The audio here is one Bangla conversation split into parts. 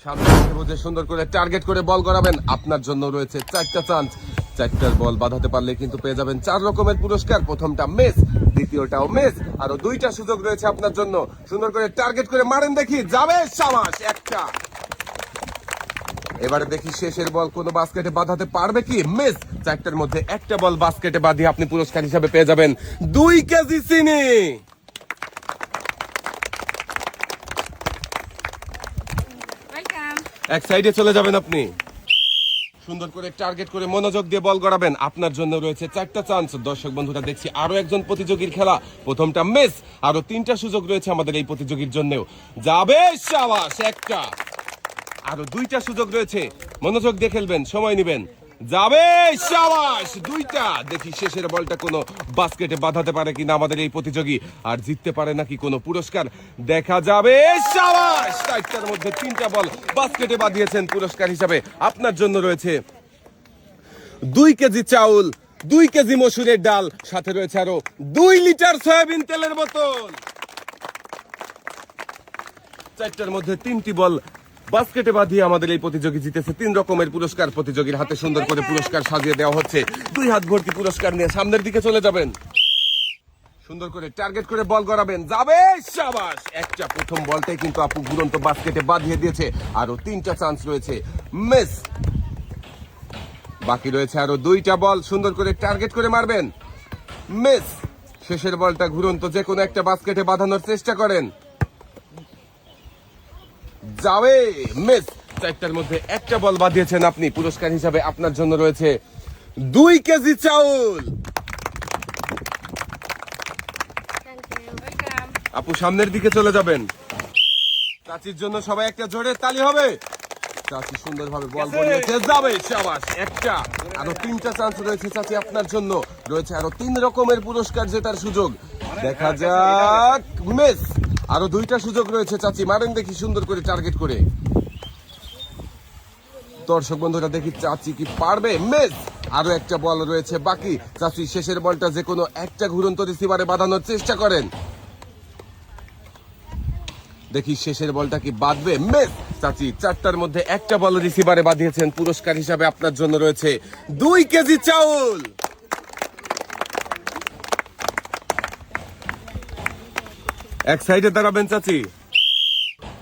সামনে বুঝে সুন্দর করে টার্গেট করে বল করাবেন। আপনার জন্য রয়েছে 4টা চান্স। 4টার বল বাঁধাতে পারলে কিন্তু পেয়ে যাবেন 4 রকমের পুরস্কার। প্রথমটা মিস, দ্বিতীয়টাও মিস, আরো 2টা সুযোগ রয়েছে আপনার জন্য। সুন্দর করে টার্গেট করে মারেন দেখি, যাবে, শাবাশ, একটা। এবারে দেখি শেষের বল কোন বাস্কেটে বাঁধাতে পারবে কি, মিস। 4টার মধ্যে একটা বল বাস্কেটে বাঁধিয়ে আপনি পুরস্কার হিসাবে পেয়ে যাবেন 2 কেজি চিনি। এক সাইডে চলে যাবেন আপনি। সুন্দর করে টার্গেট করে মনোযোগ দিয়ে বল গড়াবেন। আপনার জন্য রয়েছে 4টা চান্স। দর্শক বন্ধুরা, দেখছি আরো একজন প্রতিযোগীর খেলা। প্রথমটা মিস, আরো 3টা সুযোগ রয়েছে আমাদের এই প্রতিযোগীর জন্যও। যাবে, শাবাশ, একটা। আরো 2টা সুযোগ রয়েছে, মনোযোগ দিয়ে খেলবেন, সময় নেবেন। যাবে, শাবাশ, 2টা। দেখি শেষের বলটা কোনো বাস্কেটে বাঁধাতে পারে কিনা আমাদের এই প্রতিযোগী, আর জিততে পারে নাকি কোনো পুরস্কার, দেখা যাবে। শাবাশ, 4টার মধ্যে 3টা বল বাস্কেটে বাঁধিয়েছেন। পুরস্কার হিসাবে আপনার জন্য রয়েছে 2 কেজি চাউল, 2 কেজি মসুরের ডাল, সাথে রয়েছে আরো 2 লিটার সয়াবিন তেলের বোতল। 4টার মধ্যে 3টি বল বাস্কেটে বাঁধিয়ে আমাদের এই প্রতিযোগী জিতেছে 3 রকমের পুরস্কার। প্রতিযোগীর হাতে সুন্দর করে পুরস্কার সাজিয়ে দেওয়া হচ্ছে। 2 হাত ভর্তি পুরস্কার নিয়ে সামনের দিকে চলে যাবেন। সুন্দর করে টার্গেট করে বল গড়াবেন। যাবে, শাবাশ, একটা। প্রথম বলটাই কিন্তু আপু ঘুরন্ত বাস্কেটে বাঁধিয়ে দিয়েছে। আরো 3টা চান্স রয়েছে, মিস। বাকি রয়েছে আরো 2টা বল। সুন্দর করে টার্গেট করে মারবেন, মিস। শেষের বলটা ঘুরন্ত যে কোনো একটা বাস্কেটে বাঁধানোর চেষ্টা করেন। যাবে, মিস। 4টার মধ্যে একটা বল বাঁধিয়েছেন আপনি। পুরস্কার হিসাবে আপনার জন্য রয়েছে 2 কেজি চাউল। আপু সামনের দিকে চলে যাবেন। চাচির জন্য সবাই একটা জোরে তালি হবে। চাচি সুন্দরভাবে বল বলিয়েছে, যাবে, শাবাশ, একটা। আরো 3টা চান্স রয়েছে চাচি আপনার জন্য। রয়েছে আরো 3 রকমের পুরস্কার জেতার সুযোগ, দেখা যাক, মিস। আরো 2টা সুযোগ রয়েছে চাচি, মারেন দেখি সুন্দর করে টার্গেট করে। দর্শক বন্ধুরা, দেখি চাচি কি পারবে, মিস। আরো একটা বল রয়েছে বাকি। চাচি শেষের বলটা যে কোনো একটা ঘুরন্ত রিসিভারে বাঁধানোর চেষ্টা করেন। দেখি শেষের বলটা কি বাঁধবে, মিস। চাচি 4টার মধ্যে একটা বল রিসিভারে বাঁধিয়েছেন। পুরস্কার হিসাবে আপনার জন্য রয়েছে 2 কেজি চাউল। এক সাইডে দাঁড়াবেন চাচি।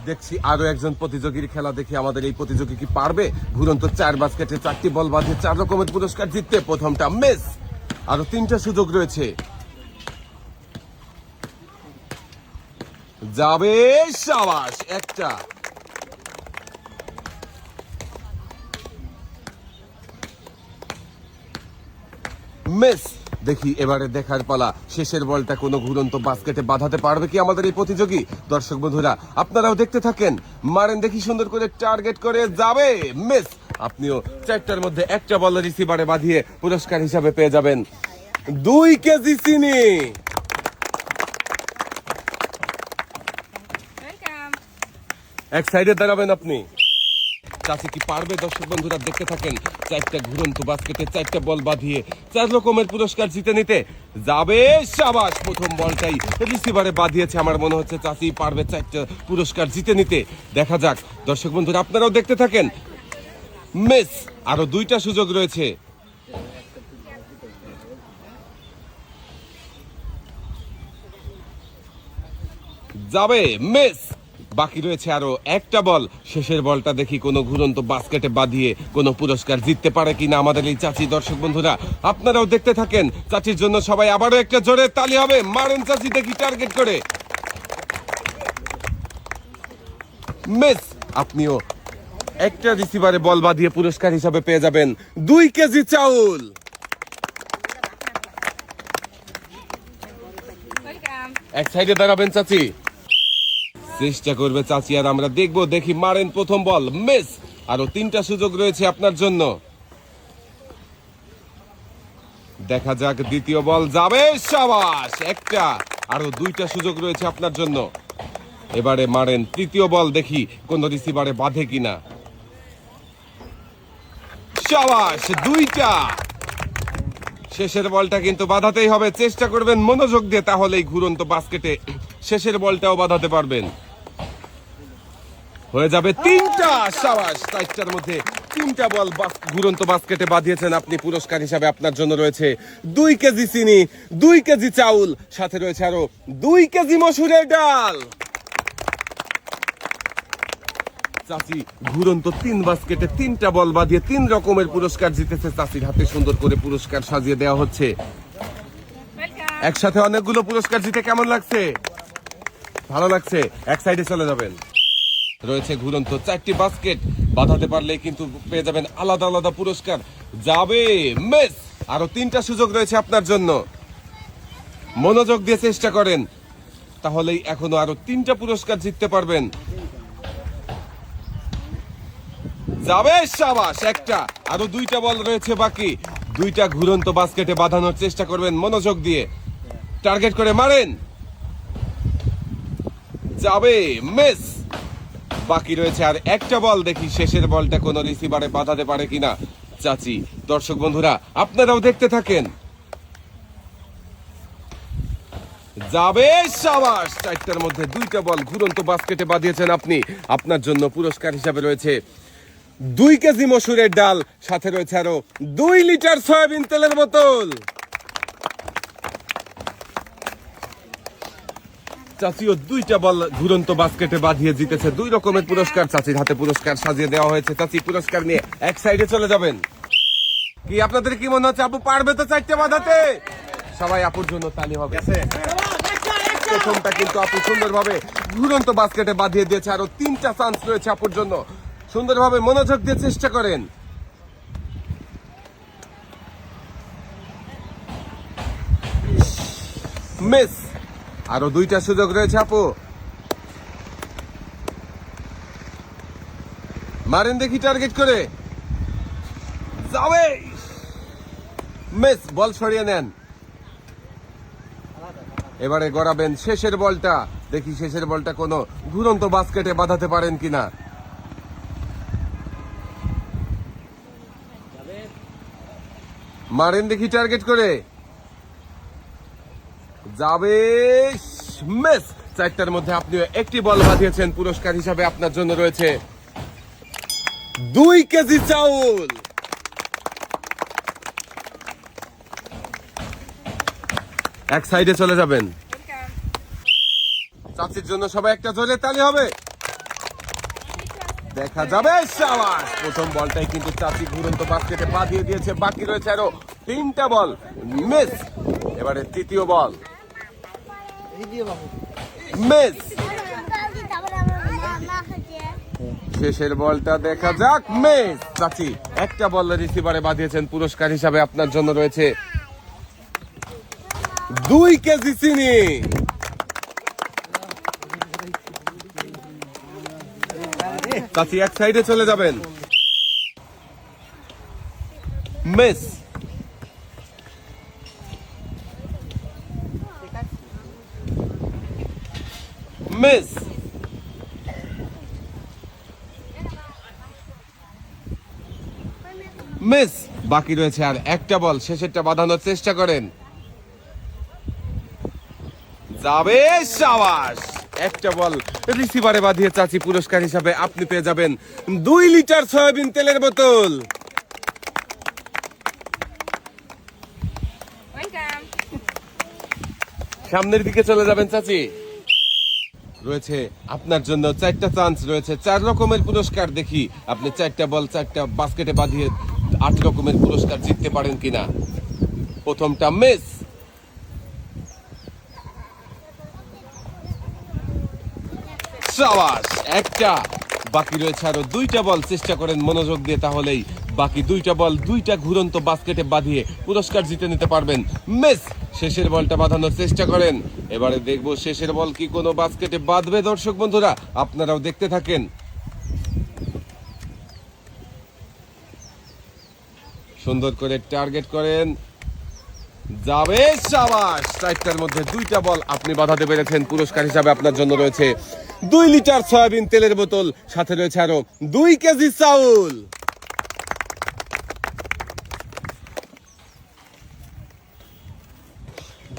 দেখছি আরো একজন প্রতিযোগীর খেলা। দেখি আমাদের এই প্রতিযোগী কি পারবে ঘুরন্ত 4 বাস্কেটে 4টি বল বাঁধিয়ে 4 রকমের পুরস্কার জিততে। প্রথমটা মিস, আরো 3টা সুযোগ রয়েছে। যাবে, শাবাশ, একটা। মিস। দেখি এবারে দেখার পালা, শেষের বলটা কোনো ঘুরন্ত বাস্কেটে বাঁধাতে পারবে কি আমাদের এই প্রতিযোগী। দর্শক বন্ধুরা, আপনারাও দেখতে থাকেন, মারেন দেখি সুন্দর করে টার্গেট করে। যাবে, মিস। আপনিও 4টার মধ্যে একটা বল রিসিভারে বাঁধিয়ে পুরস্কার হিসাবে পেয়ে যাবেন 2 কেজি চিনি। এক সাইডে দাঁড়াবেন আপনি। চাচি কি পারবে দর্শক বন্ধুরা, দেখতে থাকেন। 4টা ঘুরন্ত বাস্কেটে 4টা বল বাঁধিয়ে 4 রকমের পুরস্কার জিতে নিতে। যাবে, শাবাশ, প্রথম বলটাই রিসিভারে বাঁধিয়েছে। আমার মনে হচ্ছে চাচি পারবে 4টা পুরস্কার জিতে নিতে। দেখা যাক দর্শক বন্ধুরা, আপনারাও দেখতে থাকেন, মিস। আরো 2টা সুযোগ রয়েছে। যাবে, মিস। বাকি রয়েছে আরো একটা বল। শেষের বলটা দেখি কোনো ঘুরন্ত বাস্কেটে বাঁধিয়ে কোনো পুরস্কার জিততে পারে কিনা আমাদের এই চাচি। দর্শক বন্ধুরা, আপনারাও দেখতে থাকেন। চাচির জন্য সবাই আবারও একটা জোরে তালি হবে। মারেন চাচি দেখি টার্গেট করে, মিস। আপনিও একটা রিসিভারে বল বাঁধিয়ে পুরস্কার হিসাবে পেয়ে যাবেন 2 কেজি চাউল। এক সাইডে দাঁড়াবেন চাচি। চেষ্টা করবে চাচি, আর আমরা দেখবো। দেখি মারেন প্রথম বল, মিস। আরো 3টা সুযোগ রয়েছে আপনার জন্য। দেখা যাক দ্বিতীয় বল, যাবে, শাবাশ, একটা। আরো 2টা সুযোগ রয়েছে আপনার জন্য। এবারে মারেন তৃতীয় বল, দেখি কোন রিসিভারে বাঁধে কিনা। শাবাশ, 2টা। শেষের বলটা কিন্তু বাঁধাতেই হবে। চেষ্টা করবেন মনোযোগ দিয়ে, তাহলেই ঘুরন্ত বাস্কেটে শেষের বলটাও বাঁধাতে পারবেন। হয়ে যাবে তিনটা। সাবাস, চারটার মধ্যে তিনটা বল ঘুরন্ত বাস্কেটে বাঁধিয়েছেন আপনি। পুরস্কার হিসাবে আপনার জন্য রয়েছে 2 কেজি চিনি, 2 কেজি চাউল, সাথে রয়েছে আরো 2 কেজি মসুরের ডাল। চাচি ঘুরন্ত 3 বাস্কেটে 3টা বল বাঁধিয়ে 3 রকমের পুরস্কার জিতেছে। চাচির হাতে সুন্দর করে পুরস্কার সাজিয়ে দেওয়া হচ্ছে। একসাথে অনেকগুলো পুরস্কার জিতে কেমন লাগছে? ভালো লাগছে। এক সাইডে চলে যাবেন। রয়েছে ঘুরন্ত 4টি বাস্কেট, বাঁধাতে পারলে কিন্তু পেয়ে যাবেন আলাদা আলাদা পুরস্কার। যাবে মিস। আরো 3টা সুযোগ রয়েছে আপনার জন্য, মনোযোগ দিয়ে চেষ্টা করেন, তাহলেই এখনো আরো 3টা পুরস্কার জিততে পারবেন। যাবে, সাবাস, একটা। আরো 2টা বল রয়েছে বাকি। 2টা ঘুরন্ত বাস্কেটে বাঁধানোর চেষ্টা করবেন মনোযোগ দিয়ে। টার্গেট করে মারেন। যাবে, মিস। বাকি রয়েছে আর একটা বল। দেখি শেষের বলটা কোন রিসিভারে বাঁধাতে পারে কিনা চাচি। দর্শক বন্ধুরা আপনারাও দেখতে থাকেন। যাবে, সাবাস। 4টার মধ্যে 2টা বল ঘুরন্ত বাস্কেটে বাঁধিয়েছেন আপনি। আপনার জন্য পুরস্কার হিসাবে রয়েছে 2 কেজি মসুরের ডাল, সাথে রয়েছে আরো 2 লিটার সয়াবিন তেলের বোতল। চাচিও 2টা বল ঘুরন্ত বাস্কেটে বাঁধিয়ে জিতেছে 2 রকমের পুরস্কার। চাচির হাতে পুরস্কার সাজিয়ে দেওয়া হয়েছে। চাচি পুরস্কার নিয়ে এক সাইডে চলে যাবেন। কি আপনাদের কি মনে হচ্ছে আপু পারবে তো 4টে বাঁধাতে? সবাই আপুর জন্য তালি হবে। প্রথমটা কিন্তু আপু সুন্দরভাবে ঘুরন্ত বাস্কেটে বাঁধিয়ে দিয়েছে। আরো 3টা চান্স রয়েছে আপুর জন্য। সুন্দরভাবে মনোযোগ দিয়ে চেষ্টা করেন। মিস। আরো 2টা সুযোগ রয়েছে আপু। মারেন দেখি টার্গেট করে। যাবে, মিস। বল সরিয়ে নেন। এবারে গড়াবেন শেষের বলটা। দেখি শেষের বলটা কোনো ঘুরন্ত বাস্কেটে বাঁধাতে পারেন কিনা। মারেন দেখি টার্গেট করে। যাবে, মিস। 4টার মধ্যে আপনি একটি বল বাঁধিয়েছেন। পুরস্কার হিসাবে আপনার জন্য রয়েছে 2 কেজি চাউল। এক সাইডে চলে যাবেন। চাচির জন্য সবাই একটা জোরে তালি হবে। দেখা যাবে, সাবাস। প্রথম বলটাই কিন্তু চাচি ঘুরন্ত বাস্কেটে পা দিয়ে দিয়েছে। বাকি রয়েছে আরো 3টা বল। মিস। এবারে তৃতীয় বল। মিস। শেষের বলটা দেখা যাক। মিস। চাচি একটা বল রিসিভারে বাঁধিয়েছেন। পুরস্কার হিসাবে আপনার জন্য রয়েছে 2 কেজি চিনি। চাচি এক সাইডে চলে যাবেন। মিস। মিস। মিস। বাকি রয়েছে আর একটা বল। শেষেরটা বাঁধানোর চেষ্টা করেন। যাবে, সাবাস। একটা বল রিসিভারে বাঁধিয়ে চাচি পুরস্কার হিসাবে আপনি পেয়ে যাবেন 2 লিটার সয়াবিন তেলের বোতল। সামনের দিকে চলে যাবেন চাচি। রয়েছে আপনার জন্য 4টা চান্স রয়েছে, 4 রকমের পুরস্কার। দেখি আপনি 4টা বল 4টা বাস্কেটে বাঁধিয়ে 8 রকমের পুরস্কার জিততে পারেন কিনা। প্রথমটা মিস। সাবাস, একটা। বাকি রয়েছে আরো 2টা বল। চেষ্টা করেন মনোযোগ দিয়ে, তাহলেই বাকি 2টা বল 2টা ঘুরন্ত বাস্কেটে বাঁধিয়ে পুরস্কার জিতে নিতে পারবেন। মিস। শেষের বলটা বাঁধানোর চেষ্টা করেন। এবারে দেখবো শেষের বল কি কোনো বাস্কেটে বাঁধবে। দর্শক বন্ধুরা আপনারাও দেখতে থাকেন। সুন্দর করে টার্গেট করেন। যাবে, সাবাস। 4টার মধ্যে 2টা বল আপনি বাঁধাতে পেরেছেন। পুরস্কার হিসাবে আপনার জন্য রয়েছে 2 লিটার সয়াবিন তেলের বোতল, সাথে রয়েছে আরো 2 কেজি চাউল।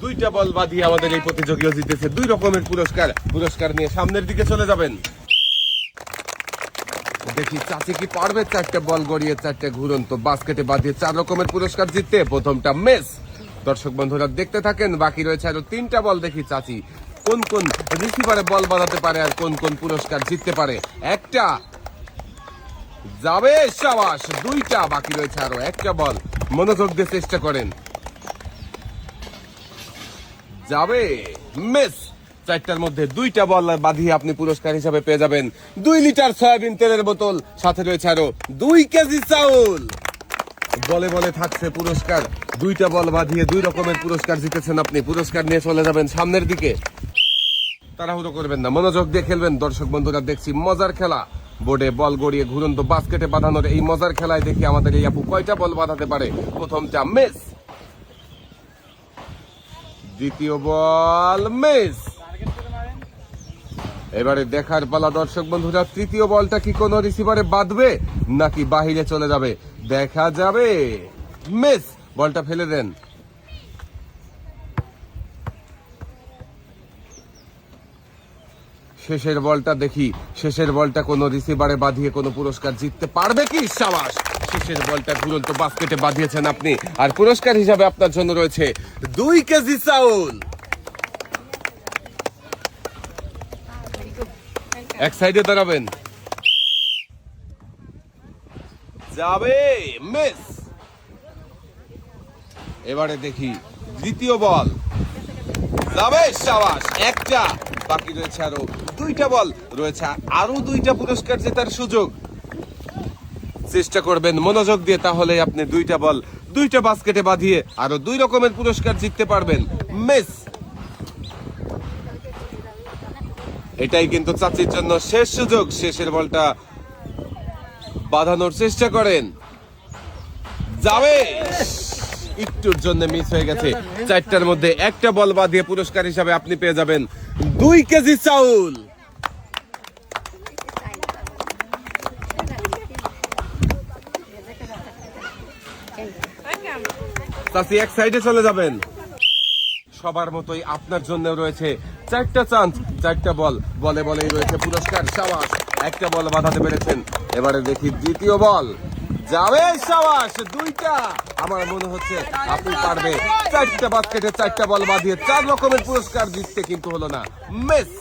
দুইটা বল বাঁধিয়ে আমাদের এই প্রতিযোগীও জিতেছে 2 রকমের পুরস্কার। পুরস্কার নিয়ে সামনের দিকে চলে যাবেন। দেখি চাচি কি পারবে চারটে বল গড়িয়ে চারটে ঘুরন্ত বাস্কেটে বাঁধিয়ে 4 রকমের পুরস্কার জিততে। প্রথমটা মিস। দর্শক বন্ধুরা দেখতে থাকেন, বাকি রয়েছে আরো 3টা বল। দেখি চাচি কোন কোন রিসিভারে বল বাঁধাতে পারে আর কোন কোন পুরস্কার জিততে পারে। একটা যাবে, সাবাস। 2টা বাকি রয়েছে, আরো একটা বল। মনোযোগ দিয়ে চেষ্টা করেন। যাবে, মিস। 4টার মধ্যে 2টা বল বাঁধিয়ে আপনি পুরস্কার হিসাবে পেয়ে যাবেন 2 লিটার সয়াবিন তেলের বোতল, সাথে রয়েছে আরো 2 কেজি চাউল। বলে বলে থাকছে পুরস্কার। 2টা বল বাঁধিয়ে 2 রকমের পুরস্কার জিতেছেন আপনি। পুরস্কার নিয়ে চলে যাবেন সামনের দিকে। তাড়াহুড়ো করবেন না, মনোযোগ দিয়ে খেলবেন। দর্শক বন্ধুরা দেখছি মজার খেলা, বোর্ডে বল গড়িয়ে ঘুরন্ত বাস্কেটে বাঁধানোর এই মজার খেলায় দেখি আমাদের এই আপু কয়টা বল বাঁধাতে পারে। প্রথমটা মিস, দ্বিতীয় বল মিস। এবারে দেখার পালা দর্শক বন্ধুরা, তৃতীয় বলটা কি কোনো রিসিভারে বাঁধবে নাকি বাহিরে চলে যাবে, দেখা যাবে। মিস, বলটা ফেলে দেন। শেষের বলটা দেখি, শেষের বলটা কোনো রিসিভারে বাঁধিয়ে কোনো পুরস্কার জিততে পারবে কি। সাবাস, শেষের বলটা ঘুরন্ত বাস্কেটে বাঁধিয়েছেন আপনি। আর পুরস্কার হিসাবে আপনার জন্য রয়েছে 2 কেজি চাউল। এক সাইডে দাঁড়াবেন। যাবে, মিস। এবারে দেখি দ্বিতীয় বল, যাবে, সাবাস। একটা বাকি রয়েছে, আরো 2টা বল রয়েছে, আরো 2টা পুরস্কার জেতার সুযোগ। চেষ্টা করবেন মনোযোগ দিয়ে, তাহলে আপনি 2টা বল 2টা বাস্কেটে বাঁধিয়ে আরো 2 রকমের পুরস্কার জিততে পারবেন। মিস। এটাই কিন্তু চাচির জন্য শেষ সুযোগ। শেষের বলটা বাঁধানোর চেষ্টা করেন। যাবে, একটুর জন্য মিস হয়ে গেছে। 4টার মধ্যে একটা বল বাঁধিয়ে পুরস্কার হিসাবে আপনি পেয়ে যাবেন 2 কেজি চাউল। চাচি এক সাইডে চলে যাবেন। সবার মতোই আপনার জন্য রয়েছে 4টা চান্স, 4টা বল। বলে বলেই রয়েছে পুরস্কার। সাবাস, একটা বল বাঁধাতে পেরেছেন। এবারে দেখি দ্বিতীয় বল, যাবে, সাবাস। 2টা। আমার মনে হচ্ছে আপনি পারবে 4টা বাস্কেটে 4টা বল বাঁধিয়ে 4 রকমের পুরস্কার জিততে, কিন্তু হলো না। মিস।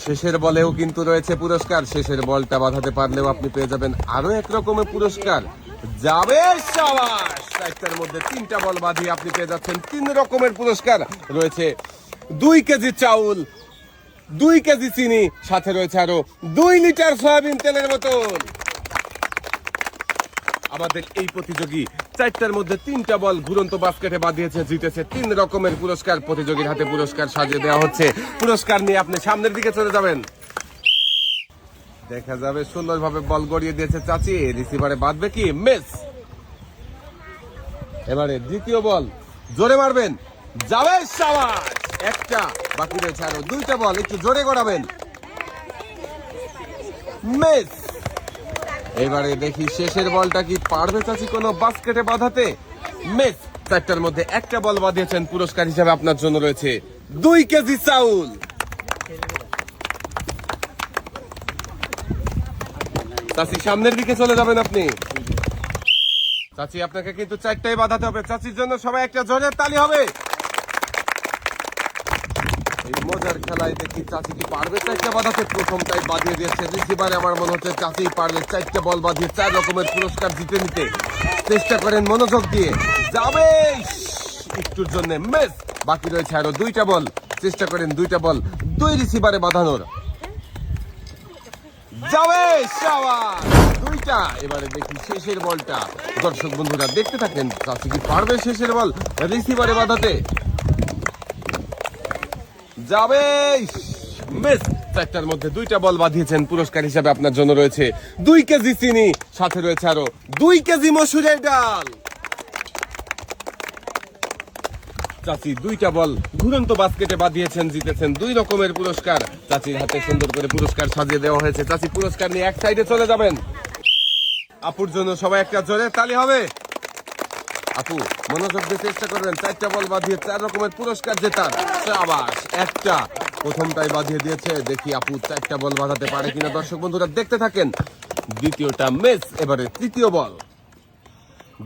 শেষের বলেও কিন্তু রয়েছে পুরস্কার। শেষের বলটা বাঁধাতে পারলেও আপনি পেয়ে যাবেন আরো 1 রকমের পুরস্কার। যাবে, সাবাস। 4টার মধ্যে 3টা বল বাঁধিয়ে আপনি পেয়ে যাচ্ছেন 3 রকমের পুরস্কার। রয়েছে 2 কেজি চাউল, 2 কেজি চিনি, সাথে রয়েছে আরো 2 লিটার সয়াবিন তেলের বোতল। আমাদের এই প্রতিযোগী 4টার মধ্যে 3টা বল ঘুরন্ত বাস্কেটে বাঁধিয়েছে, জিতেছে 3 রকমের পুরস্কার। প্রতিযোগীর হাতে পুরস্কার সাজিয়ে দেওয়া হচ্ছে। পুরস্কার নিয়ে আপনি সামনের দিকে চলে যাবেন। দেখা যাবে সুন্দরভাবে বল গড়িয়ে দিয়েছে চাচি। রিসিভারে বাঁধবে কি। মিস। এবারে দ্বিতীয় বল, জোরে মারবেন। যাবে, সাবাস। একটা বাকি রয়েছে, আরো 2টা বল, একটু জোরে গড়াবেন। মিস। এবারে দেখি শেষের বলটা কি পারবে চাচি কোনো বাস্কেটে বাঁধাতে। মিস। 4টার মধ্যে একটা বল বাঁধিয়েছেন। পুরস্কার হিসাবে আপনার জন্য রয়েছে 2 কেজি চাউল। চাচি সামনের দিকে চলে যাবেন আপনি। চাচি আপনাকে কিন্তু 4টাই বাঁধাতে হবে। চাচির জন্য সবাই একটা জোরে তালি হবে। এই মজার খেলায় দেখি চাচি কি পারবে 4টা বাঁধাতে। প্রথমটাই বাঁধিয়ে দিয়েছে রিসিভারে। আমার মনে হচ্ছে চাচি পারবে 4টা বল বাঁধিয়ে 4 রকমের পুরস্কার জিতে নিতে। চেষ্টা করেন মনোযোগ দিয়ে। যাবে, একটুর জন্য মিস। বাকি রয়েছে আরো 2টা বল। চেষ্টা করেন 2টা বল 2 রিসিভারে বাঁধানোর। যাবে, সাবাস। 2টা। এবারে দেখি শেষের বলটা। দর্শক বন্ধুরা দেখতে থাকেন, চাচি কি পারবে শেষের বল রিসিভারে বাঁধাতে। যাবে, মিস। 4টার মধ্যে 2টা বল বাঁধিয়েছেন। পুরস্কার হিসাবে আপনার জন্য রয়েছে 2 কেজি চিনি, সাথে রয়েছে আরো 2 কেজি মসুরের ডাল। চাচি 2টা বল ঘুরন্ত বাস্কেটে বাঁধিয়েছেন, জিতেছেন 2 রকমের পুরস্কার। চাচির হাতে সুন্দর করে পুরস্কার সাজিয়ে দেওয়া হয়েছে। চাচি পুরস্কার নিয়ে এক সাইডে চলে যাবেন। আপুর জন্য সবাই একটা জোরে তালি হবে। আপু মনোযোগ দিয়ে চেষ্টা করবেন 4টা বল বাঁধিয়ে 4 রকমের পুরস্কার জেতার। সাবাস। একটা প্রথমটাই বাঁধিয়ে দিয়েছে, দেখি আপু চারটা বল বাঁধাতে পারে কিনা। দর্শক বন্ধুরা দেখতে থাকেন। দ্বিতীয়টা মিস। এবারে তৃতীয় বল,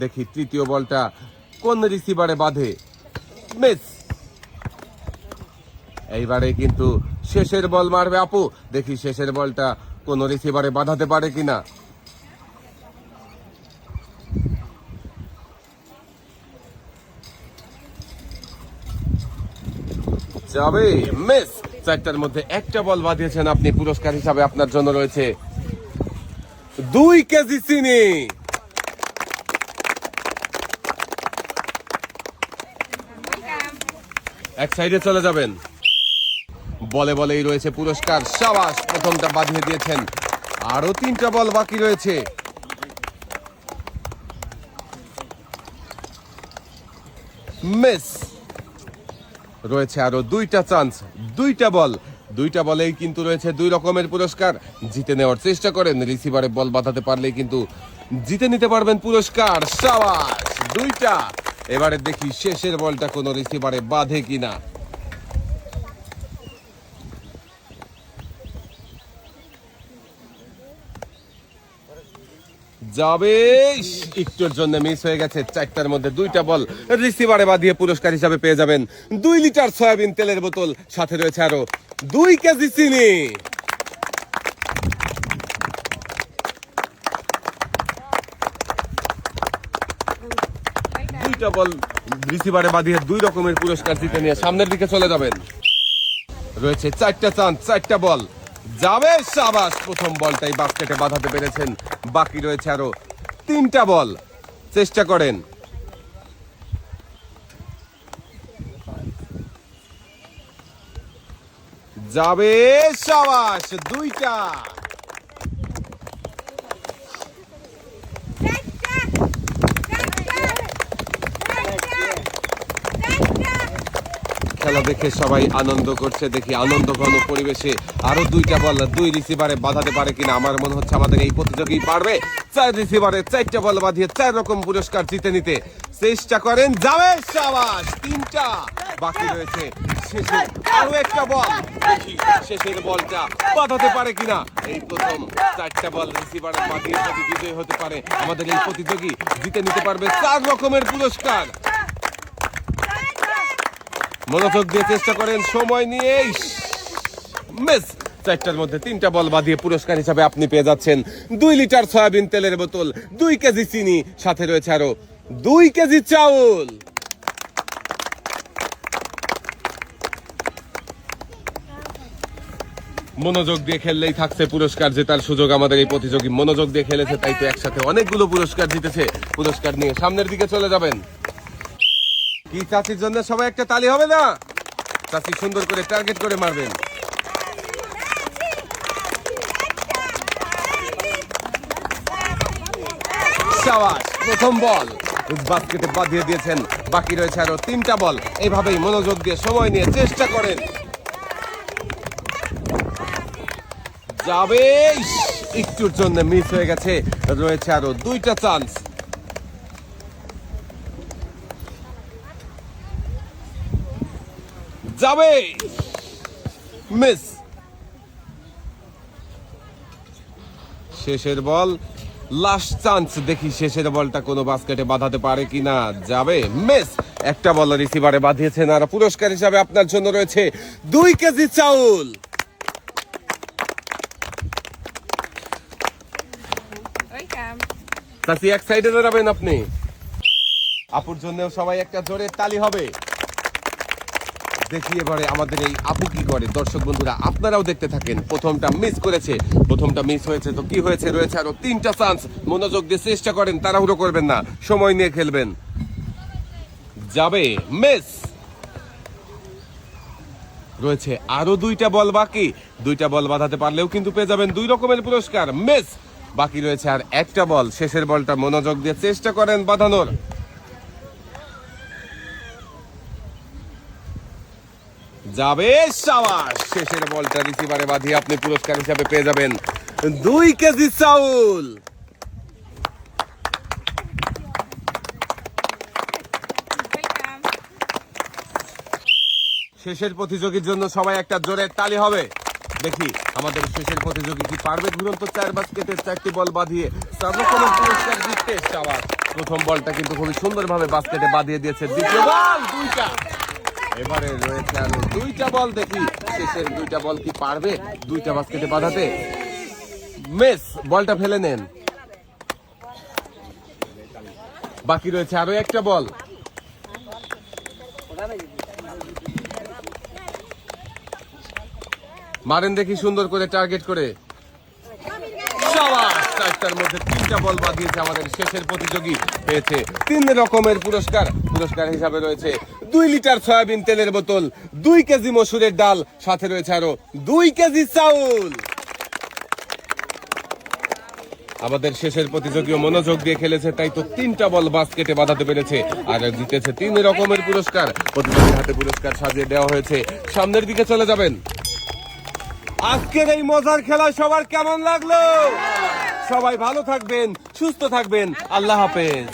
দেখি তৃতীয় বলটা কোন রিসিভারে বাঁধে। মিস। এইবারে কিন্তু শেষের বল মারবে আপু, দেখি শেষের বলটা কোন রিসিভারে বাঁধাতে পারে কিনা। যাবে, মিস। চারটার মধ্যে একটা বল বাঁধিয়েছেন আপনি। পুরস্কার হিসাবে আপনার জন্য রয়েছে 2 কেজি চিনি। এক সাইডে চলে যাবেন। বলে বলেই রয়েছে পুরস্কার। সাবাস, প্রথমটা বাঁধিয়ে দিয়েছেন। আরো 3টা বল বাকি রয়েছে। মিস। রয়েছে আরো 2টা চান্স, 2টা বল। 2টা বলেই কিন্তু রয়েছে 2 রকমের পুরস্কার। জিতে নেওয়ার চেষ্টা করেন। রিসিভারে বল বাঁধাতে পারলেই কিন্তু জিতে নিতে পারবেন পুরস্কার। সাবাস, 2টা। এবারে দেখি শেষের বলটা কোন রিসিভারে বাঁধে কিনা। যাবে, একটুর জন্য মিস হয়ে গেছে। 4টার মধ্যে 2টা বল রিসিভারে বাঁধিয়ে পুরস্কার হিসাবে পেয়ে যাবেন 2 লিটার সয়াবিন তেলের বোতল, সাথে রয়েছে আরো 2 কেজি চিনি। দুইটা বল রিসিভারে বাঁধিয়ে 2 রকমের পুরস্কার জিতে নিয়ে সামনের দিকে চলে যাবেন। রয়েছে 4টা চান্স, 4টা বল। যাবে, সাবাস, প্রথম বলটাই বাস্কেটে বাঁধাতে পেরেছেন। বাকি রয়েছে আরো 3টা বল। চেষ্টা করেন। যাবে, সাবাস, 2টা। খেলা দেখে সবাই আনন্দ করছে। দেখি আনন্দ ঘন পরিবেশে আরো 2টা বল 2 রিসিভারে বাঁধাতে পারে কিনা। আমার মনে হচ্ছে আমাদের এই প্রতিযোগী পারবে 4 রিসিভারে 4টা বল বাঁধিয়ে 4 রকম পুরস্কার জিতে নিতে। চেষ্টা করেন। যাবে, সাবাস, 3টা। বাকি রয়েছে শেষের আরো একটা বল। দেখি শেষের বলটা বাঁধাতে পারে কিনা। এই প্রথম 4টা বল রিসিভারে বাঁধিয়ে যদি বিজয়ী হতে পারে আমাদের এই প্রতিযোগী, জিতে নিতে পারবে 4 রকমের পুরস্কার। মনোযোগ দিয়ে চেষ্টা করেন, সময় নিয়ে। মিস। 4টার মধ্যে 3টা বল বাঁধিয়ে পুরস্কার হিসাবে আপনি পেয়ে যাচ্ছেন 2 লিটার সয়াবিন তেলের বোতল, 2 কেজি চিনি, সাথে রয়েছে আরো 2 কেজি চাউল। মনোযোগ দিয়ে খেললেই থাকছে পুরস্কার জেতার সুযোগ। আমাদের এই প্রতিযোগী মনোযোগ দিয়ে খেলেছে, তাই তো একসাথে অনেকগুলো পুরস্কার জিতেছে। পুরস্কার নিয়ে সামনের দিকে চলে যাবেন। কি চাচির জন্য সবাই একটা তালি হবে না? চাচি সুন্দর করে টার্গেট করে মারবেন। সাবাস, প্রথম বল বাস্কেটে বাঁধিয়ে দিয়েছেন। বাকি রয়েছে আরো 3টা বল। এইভাবেই মনোযোগ দিয়ে সময় নিয়ে চেষ্টা করেন। যাবে, একটুর জন্য মিস হয়ে গেছে। রয়েছে আরো 2টা চান্স। যাবে, মিস। শেষের বল, লাস্ট চান্স। দেখি শেষের বলটা কোনো বাস্কেটে বাঁধাতে পারে কিনা। যাবে, মিস। একটা বল রিসিভারে বাঁধিয়েছেন। আর পুরস্কার হিসাবে আপনার জন্য রয়েছে 2 কেজি চাউল। চাচি এক সাইডে দাঁড়াবেন আপনি। আপুর জন্য সবাই একটা জোরে তালি হবে। দেখি এবারে আমাদের এই আপু কি করে। দর্শক বন্ধুরা আপনারাও দেখতে থাকেন। প্রথমটা মিস করেছে, প্রথমটা মিস হয়েছে তো কি হয়েছে, রয়েছে আরো 3টা চান্স। মনোযোগ দিয়ে চেষ্টা করেন, তাড়াহুড়ো করবেন না, সময় নিয়ে খেলবেন। যাবে, মিস। রয়েছে আরো 2টা বল বাকি। 2টা বল বাঁধাতে পারলেও কিন্তু পেয়ে যাবেন 2 রকমের পুরস্কার। মিস। বাকি রয়েছে আর একটা বল। শেষের বলটা মনোযোগ দিয়ে চেষ্টা করেন বাঁধানোর। যাবে, সাবাস, শেষের বলটা রিসিভারে বাঁধিয়ে আপনি পুরস্কার হিসাবে পেয়ে যাবেন 2 কেজি চাউল। শেষের প্রতিযোগীর জন্য সবাই একটা জোরে তালি হবে। দেখি আমাদের শেষের প্রতিযোগী কি পারবে ঘুরন্ত 4 বাস্কেটে 4টি বল বাঁধিয়ে সর্বপ্রথম পুরস্কার জিততে। শাবাশ, প্রথম বলটা কিন্তু খুবই সুন্দরভাবে বাস্কেটে বাঁধিয়ে দিয়েছে। দ্বিতীয় বল 2টা, এবারে রয়েছে আরো 2টা বল। দেখি শেষের 2টা বল কি পারবে 2টা বাস্কেটে বাঁধাতে। মিস, বলটা ফেলে নেন। বাকি রয়েছে আরো একটা বল। মারেন দেখি সুন্দর করে টার্গেট করে। শাবাশ, 4টার মধ্যে 3টা বল বাঁধিয়েছে আমাদের শেষের প্রতিযোগী। পেয়েছে 3 রকমের পুরস্কার। পুরস্কার হিসাবে রয়েছে 2 লিটার সয়াবিন তেলের বোতল, 2 কেজি মসুরের ডাল, সাথে রয়েছে আরো 2 কেজি চাউল। আমাদের শেষের প্রতিযোগীও মনোযোগ দিয়ে খেলেছে, তাই তো 3টা বল বাস্কেটে বাঁধাতে পেরেছে আর জিতেছে 3 রকমের পুরস্কার। প্রতিযোগীর হাতে পুরস্কার সাজিয়ে দেওয়া হয়েছে। সামনের দিকে চলে যাবেন। আজকের এই মজার খেলা সবার কেমন লাগলো? সবাই ভালো থাকবেন, সুস্থ থাকবেন। আল্লাহ হাফেজ।